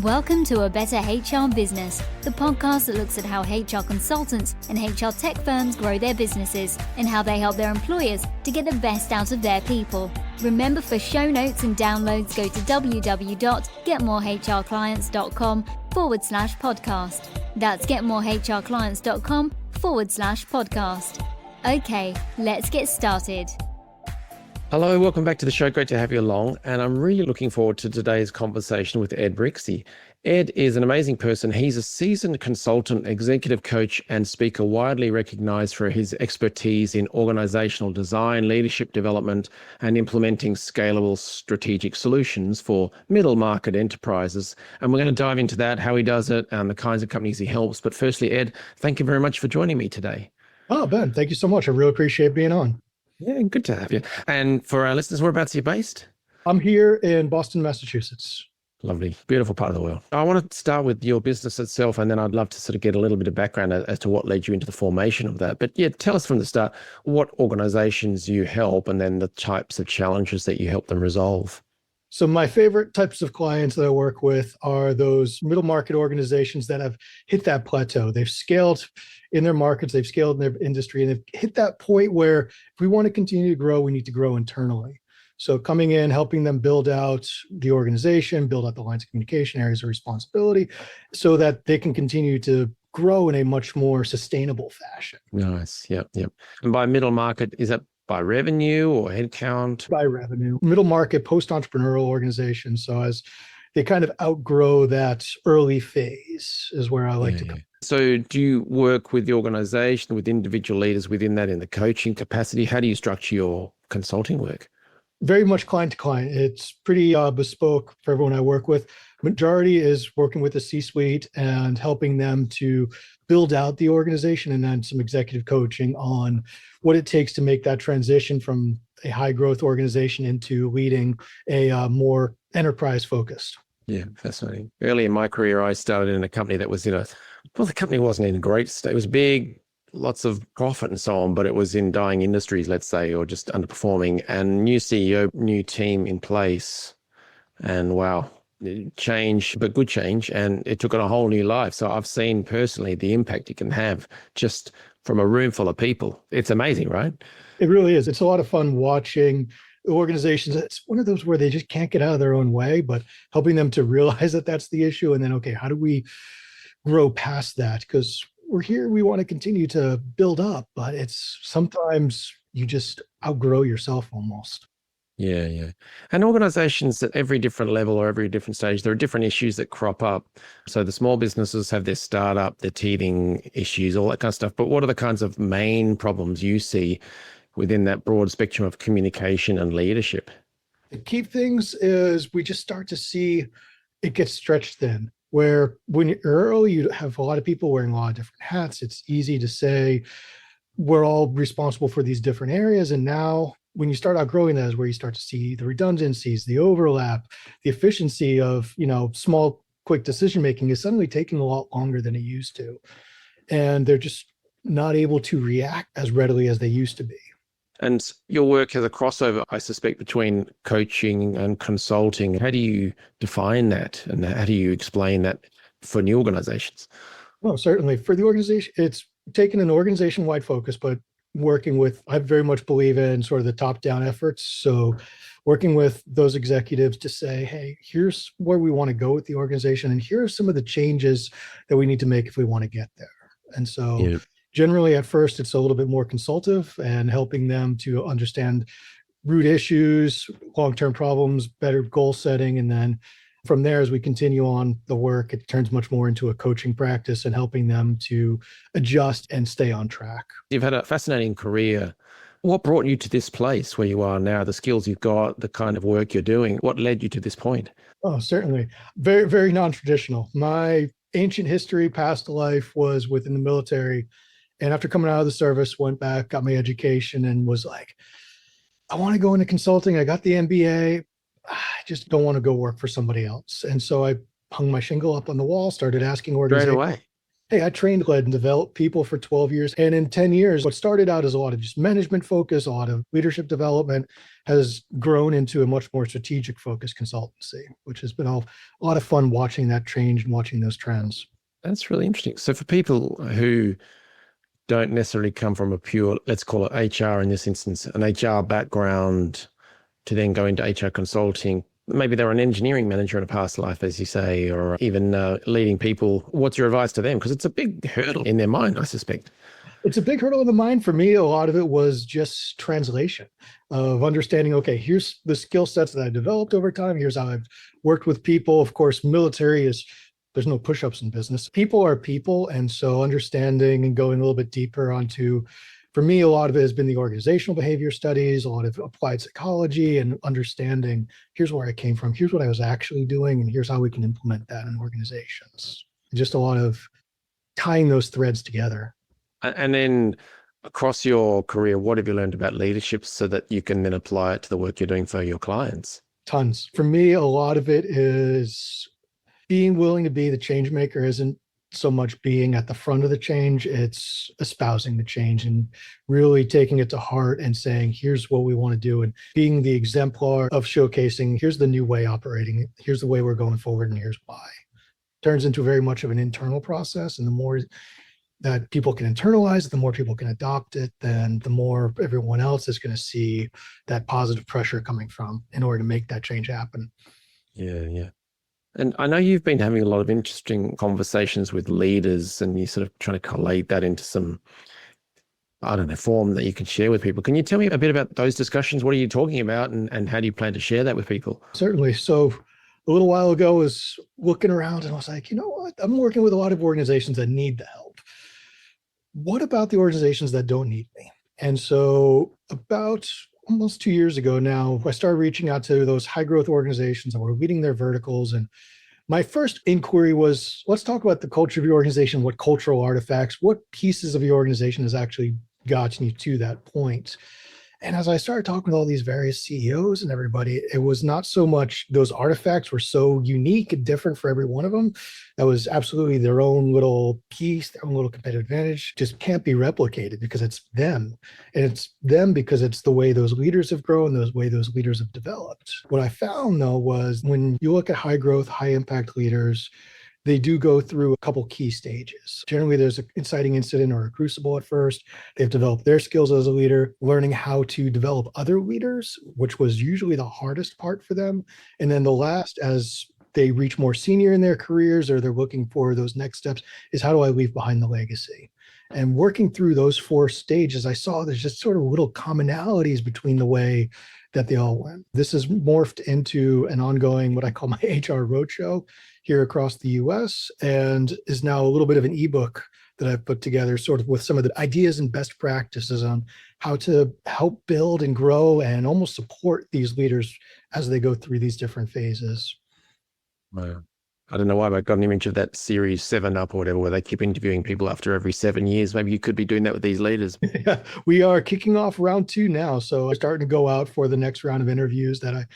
Welcome to A Better HR Business, the podcast that looks at how HR consultants and HR tech firms grow their businesses and how they help their employers to get the best out of their people. Remember, for show notes and downloads, go to www.getmorehrclients.com/podcast. That's getmorehrclients.com/podcast. Okay, let's get started. Hello, welcome back to the show. Great to have you along. And I'm really looking forward to today's conversation with Ed Brzychcy. Ed is an amazing person. He's a seasoned consultant, executive coach, and speaker, widely recognized for his expertise in organizational design, leadership development, and implementing scalable strategic solutions for middle market enterprises. And we're going to dive into that, how he does it, and the kinds of companies he helps. But firstly, Ed, thank you very much for joining me today. Oh, Ben, thank you so much. I really appreciate being on. Yeah, good to have you. And for our listeners, whereabouts are you based? I'm here in Boston, Massachusetts. Lovely, beautiful part of the world. I want to start with your business itself, and then I'd love to sort of get a little bit of background as to what led you into the formation of that. But yeah, tell us from the start what organizations you help and then the types of challenges that you help them resolve. So my favorite types of clients that I work with are those middle market organizations that have hit that plateau. They've scaled in their markets, they've scaled in their industry, and they've hit that point where if we want to continue to grow, we need to grow internally. So coming in, helping them build out the organization, build out the lines of communication, areas of responsibility, so that they can continue to grow in a much more sustainable fashion. Nice. Yep. And by middle market, is that by revenue or headcount? By revenue. Middle market, post-entrepreneurial organizations. So as they kind of outgrow that early phase is where I like to come. So do you work with the organization, with individual leaders within that in the coaching capacity? How do you structure your consulting work? Very much client to client. It's pretty bespoke for everyone I work with. Majority is working with the C-suite and helping them to build out the organization, and then some executive coaching on what it takes to make that transition from a high growth organization into leading a more enterprise focused. Yeah, fascinating. Early in my career, I started in a company that was the company wasn't in a great state. It was big, lots of profit and so on, but it was in dying industries, let's say, or just underperforming. And new CEO, new team in place. And wow, change, but good change. And it took on a whole new life. So I've seen personally the impact it can have just from a room full of people. It's amazing, right? It really is. It's a lot of fun watching organizations. It's one of those where they just can't get out of their own way, but helping them to realize that that's the issue. And then, okay, how do we grow past that? Because we're here, we want to continue to build up, but it's sometimes you just outgrow yourself almost. Yeah. And organizations at every different level or every different stage, there are different issues that crop up. So the small businesses have their startup, their teething issues, all that kind of stuff. But what are the kinds of main problems you see within that broad spectrum of communication and leadership? The key things is we just start to see it gets stretched thin, where when you're early, you have a lot of people wearing a lot of different hats. It's easy to say we're all responsible for these different areas. And now when you start outgrowing that is where you start to see the redundancies, the overlap, the efficiency of, small, quick decision-making is suddenly taking a lot longer than it used to. And they're just not able to react as readily as they used to be. And your work has a crossover, I suspect, between coaching and consulting. How do you define that? And how do you explain that for new organizations? Well, certainly for the organization, it's taken an organization-wide focus, but working with, I very much believe in sort of the top-down efforts. So working with those executives to say, hey, here's where we want to go with the organization, and here are some of the changes that we need to make if we want to get there. And so generally at first, it's a little bit more consultative and helping them to understand root issues, long-term problems, better goal setting. And then from there, as we continue on the work, it turns much more into a coaching practice and helping them to adjust and stay on track. You've had a fascinating career. What brought you to this place where you are now, the skills you've got, the kind of work you're doing? What led you to this point? Oh, certainly. Very, very non-traditional. My ancient history, past life was within the military. And after coming out of the service, went back, got my education, and was like, I want to go into consulting. I got the MBA. I just don't want to go work for somebody else. And so I hung my shingle up on the wall, started asking organizations. Straight away. Hey, I trained, led, and developed people for 12 years. And in 10 years, what started out as a lot of just management focus, a lot of leadership development, has grown into a much more strategic focused consultancy, which has been a lot of fun watching that change and watching those trends. That's really interesting. So for people who don't necessarily come from a pure, let's call it HR in this instance, an HR background to then go into HR consulting, maybe they're an engineering manager in a past life, as you say, or even leading people. What's your advice to them? Because it's a big hurdle in their mind, I suspect. It's a big hurdle in the mind for me. A lot of it was just translation of understanding, okay, here's the skill sets that I developed over time. Here's how I've worked with people. Of course, military is, there's no push-ups in business. People are people. And so understanding and going a little bit deeper onto, for me, a lot of it has been the organizational behavior studies, a lot of applied psychology and understanding, here's where I came from, here's what I was actually doing, and here's how we can implement that in organizations. Just a lot of tying those threads together. And then across your career, what have you learned about leadership so that you can then apply it to the work you're doing for your clients? Tons. For me, a lot of it is being willing to be the change maker. Isn't so much being at the front of the change, it's espousing the change and really taking it to heart and saying, here's what we want to do, and being the exemplar of showcasing, here's the new way operating, here's the way we're going forward, and here's why. Turns into very much of an internal process, and the more that people can internalize it, the more people can adopt it, then the more everyone else is going to see that positive pressure coming from in order to make that change happen. Yeah. And I know you've been having a lot of interesting conversations with leaders, and you're sort of trying to collate that into some, I don't know, form that you can share with people. Can you tell me a bit about those discussions? What are you talking about, and how do you plan to share that with people? Certainly. So a little while ago, I was looking around and I was like, you know what? I'm working with a lot of organizations that need the help. What about the organizations that don't need me? And so about almost 2 years ago now, I started reaching out to those high growth organizations that were leading their verticals. And my first inquiry was, let's talk about the culture of your organization, what cultural artifacts, what pieces of your organization has actually gotten you to that point. And as I started talking with all these various CEOs and everybody, it was not so much those artifacts were so unique and different for every one of them. That was absolutely their own little piece, their own little competitive advantage, just can't be replicated because it's them. And it's them because it's the way those leaders have grown, the way those leaders have developed. What I found though was when you look at high growth, high impact leaders, they do go through a couple key stages. Generally, there's an inciting incident or a crucible at first. They've developed their skills as a leader, learning how to develop other leaders, which was usually the hardest part for them. And then the last, as they reach more senior in their careers or they're looking for those next steps, is how do I leave behind the legacy? And working through those 4 stages, I saw there's just sort of little commonalities between the way that they all went. This has morphed into an ongoing, what I call my HR roadshow here across the US, and is now a little bit of an ebook that I've put together sort of with some of the ideas and best practices on how to help build and grow and almost support these leaders as they go through these different phases. Wow. I don't know why, but I got an image of that series 7 Up or whatever, where they keep interviewing people after every 7 years. Maybe you could be doing that with these leaders. Yeah, we are kicking off round 2 now. So I'm starting to go out for the next round of interviews that I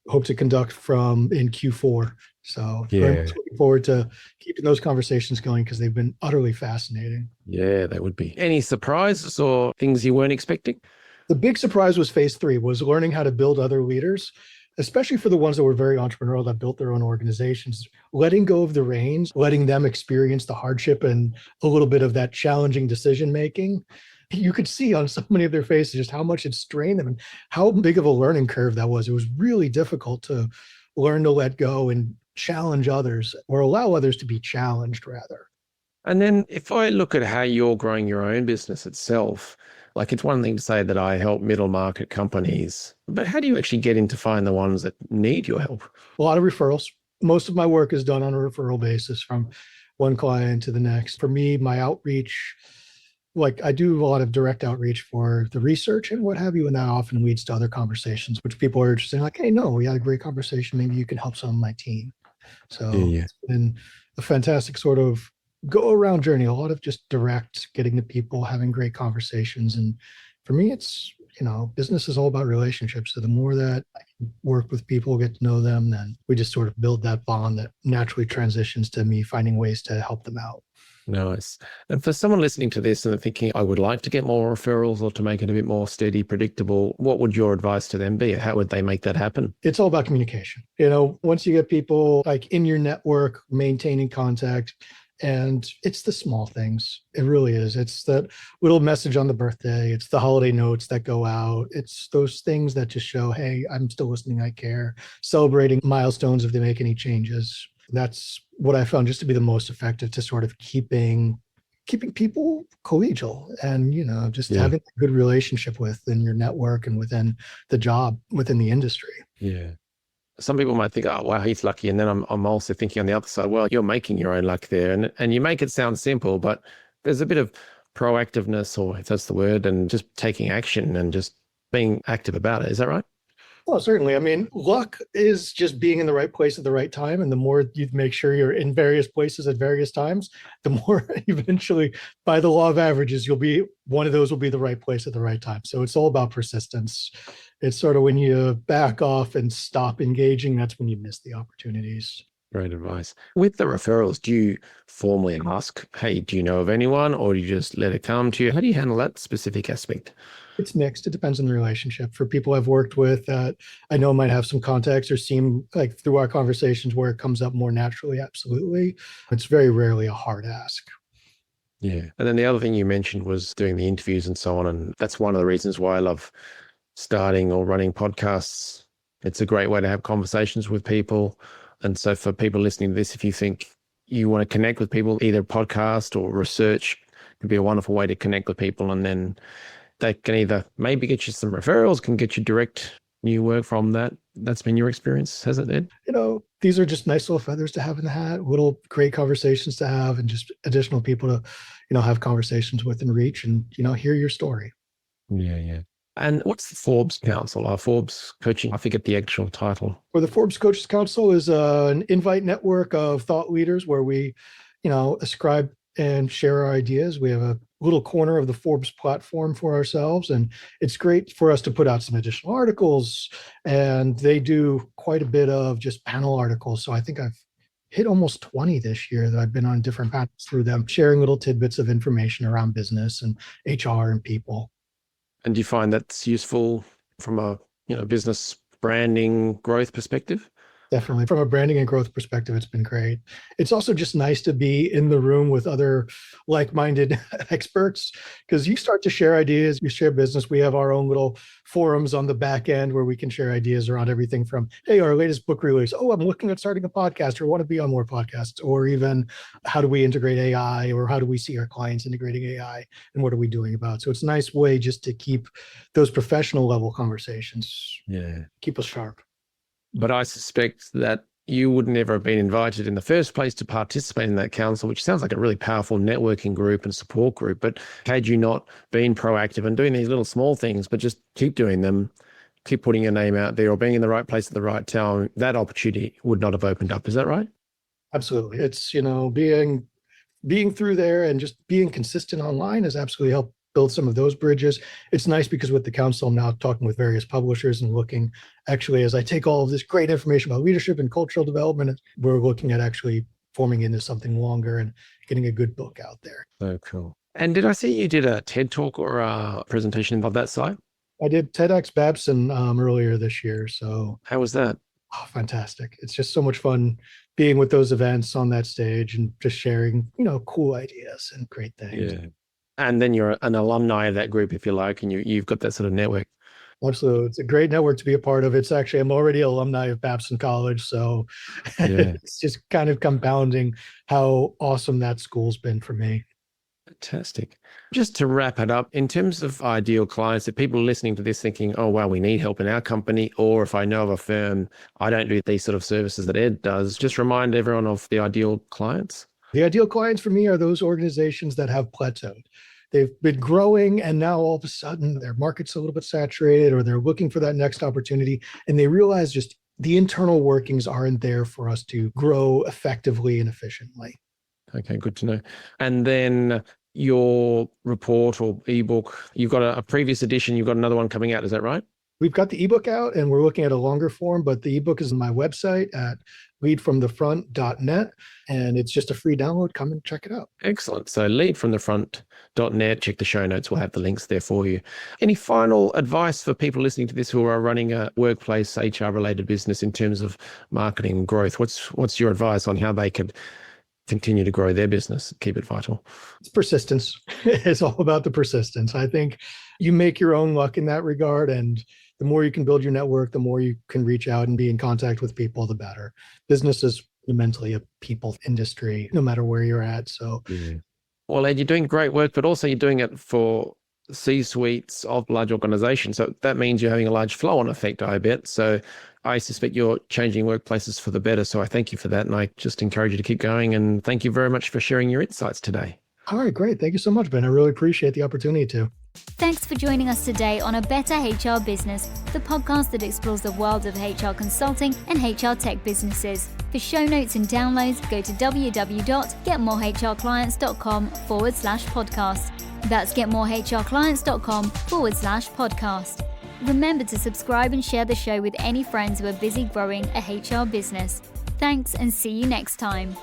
hope to conduct in Q4. So very much looking forward to keeping those conversations going because they've been utterly fascinating. Yeah, that would be. Any surprises or things you weren't expecting? The big surprise was phase 3, was learning how to build other leaders, especially for the ones that were very entrepreneurial, that built their own organizations, letting go of the reins, letting them experience the hardship and a little bit of that challenging decision-making. You could see on so many of their faces just how much it strained them and how big of a learning curve that was. It was really difficult to learn to let go and challenge others, or allow others to be challenged rather. And then if I look at how you're growing your own business itself, like it's one thing to say that I help middle market companies, but how do you actually get in to find the ones that need your help? A lot of referrals. Most of my work is done on a referral basis from one client to the next. For me, my outreach, like I do a lot of direct outreach for the research and what have you, and that often leads to other conversations, which people are interested in, like, hey, no, we had a great conversation. Maybe you can help some of my team. So It's been a fantastic sort of go around journey, a lot of just direct getting to people, having great conversations. And for me, it's, business is all about relationships. So the more that I can work with people, get to know them, then we just sort of build that bond that naturally transitions to me finding ways to help them out. Nice. And for someone listening to this and they're thinking, I would like to get more referrals or to make it a bit more steady, predictable, what would your advice to them be? How would they make that happen? It's all about communication. Once you get people like in your network, maintaining contact, and it's the small things. It really is. It's that little message on the birthday. It's the holiday notes that go out. It's those things that just show, hey, I'm still listening. I care. Celebrating milestones if they make any changes. That's what I found just to be the most effective to sort of keeping people collegial and, just having a good relationship within your network and within the job, within the industry. Yeah. Some people might think, oh, wow, he's lucky. And then I'm also thinking on the other side, well, you're making your own luck there. And you make it sound simple, but there's a bit of proactiveness, or if that's the word, and just taking action and just being active about it. Is that right? Well, certainly. I mean, luck is just being in the right place at the right time. And the more you make sure you're in various places at various times, the more eventually, by the law of averages, one of those will be the right place at the right time. So it's all about persistence. It's sort of when you back off and stop engaging, that's when you miss the opportunities. Great advice. With the referrals, do you formally ask, hey, do you know of anyone, or do you just let it come to you? How do you handle that specific aspect? It's mixed. It depends on the relationship. For people I've worked with that I know might have some context or seem like through our conversations where it comes up more naturally, absolutely. It's very rarely a hard ask. Yeah. And then the other thing you mentioned was doing the interviews and so on. And that's one of the reasons why I love starting or running podcasts. It's a great way to have conversations with people. And so for people listening to this, if you think you want to connect with people, either podcast or research, it could be a wonderful way to connect with people. And then they can either maybe get you some referrals, can get you direct new work from that. That's been your experience, has it, Ed? These are just nice little feathers to have in the hat, little great conversations to have, and just additional people to, have conversations with and reach and, hear your story. Yeah. And what's the Forbes Council? Forbes Coaching, I forget the actual title. Well, the Forbes Coaches Council is an invite network of thought leaders where we, ascribe and share our ideas. We have a little corner of the Forbes platform for ourselves, and it's great for us to put out some additional articles. And they do quite a bit of just panel articles. So I think I've hit almost 20 this year that I've been on different panels through them, sharing little tidbits of information around business and HR and people. And do you find that's useful from a business branding growth perspective? Definitely. From a branding and growth perspective, it's been great. It's also just nice to be in the room with other like-minded experts, because you start to share ideas, you share business. We have our own little forums on the back end where we can share ideas around everything from, hey, our latest book release. Oh, I'm looking at starting a podcast or want to be on more podcasts, or even how do we integrate AI, or how do we see our clients integrating AI and what are we doing about it? So it's a nice way just to keep those professional level conversations. Yeah. Keep us sharp. But I suspect that you would never have been invited in the first place to participate in that council, which sounds like a really powerful networking group and support group. But had you not been proactive and doing these little small things, but just keep doing them, keep putting your name out there, or being in the right place at the right time, that opportunity would not have opened up. Is that right? Absolutely. It's, being through there and just being consistent online has absolutely helped build some of those bridges. It's nice because with the council, I'm now talking with various publishers and looking actually, as I take all of this great information about leadership and cultural development, we're looking at actually forming into something longer and getting a good book out there. So cool. And did I see you did a TED talk or a presentation of that site? I did TEDx Babson earlier this year. So how was that? Oh, fantastic. It's just so much fun being with those events on that stage and just sharing, cool ideas and great things. Yeah. And then you're an alumni of that group, if you like, and you've got that sort of network. Absolutely. It's a great network to be a part of. It's actually, I'm already an alumni of Babson College. So it's just kind of compounding how awesome that school's been for me. Fantastic. Just to wrap it up, in terms of ideal clients, if people are listening to this thinking, oh, wow, we need help in our company, or if I know of a firm, I don't do these sort of services that Ed does, just remind everyone of the ideal clients. The ideal clients for me are those organizations that have plateaued. They've been growing and now all of a sudden their market's a little bit saturated, or they're looking for that next opportunity. And they realize just the internal workings aren't there for us to grow effectively and efficiently. Okay, good to know. And then your report or ebook, you've got a previous edition, you've got another one coming out. Is that right? We've got the ebook out and we're looking at a longer form, but the ebook is on my website at leadfromthefront.net, and it's just a free download. Come and check it out. Excellent. So leadfromthefront.net, check the show notes. We'll have the links there for you. Any final advice for people listening to this who are running a workplace HR related business in terms of marketing and growth? What's your advice on how they could continue to grow their business, keep it vital? It's persistence. It's all about the persistence. I think you make your own luck in that regard. And the more you can build your network, the more you can reach out and be in contact with people, the better. Business is fundamentally a people industry, no matter where you're at. So, Well, Ed, you're doing great work, but also you're doing it for C-suites of large organizations. So that means you're having a large flow-on effect, I bet. So I suspect you're changing workplaces for the better. So I thank you for that. And I just encourage you to keep going. And thank you very much for sharing your insights today. All right, great. Thank you so much, Ben. I really appreciate the opportunity to. Thanks for joining us today on A Better HR Business, the podcast that explores the world of HR consulting and HR tech businesses. For show notes and downloads, go to www.getmorehrclients.com/podcast. That's getmorehrclients.com/podcast. Remember to subscribe and share the show with any friends who are busy growing a HR business. Thanks, and see you next time.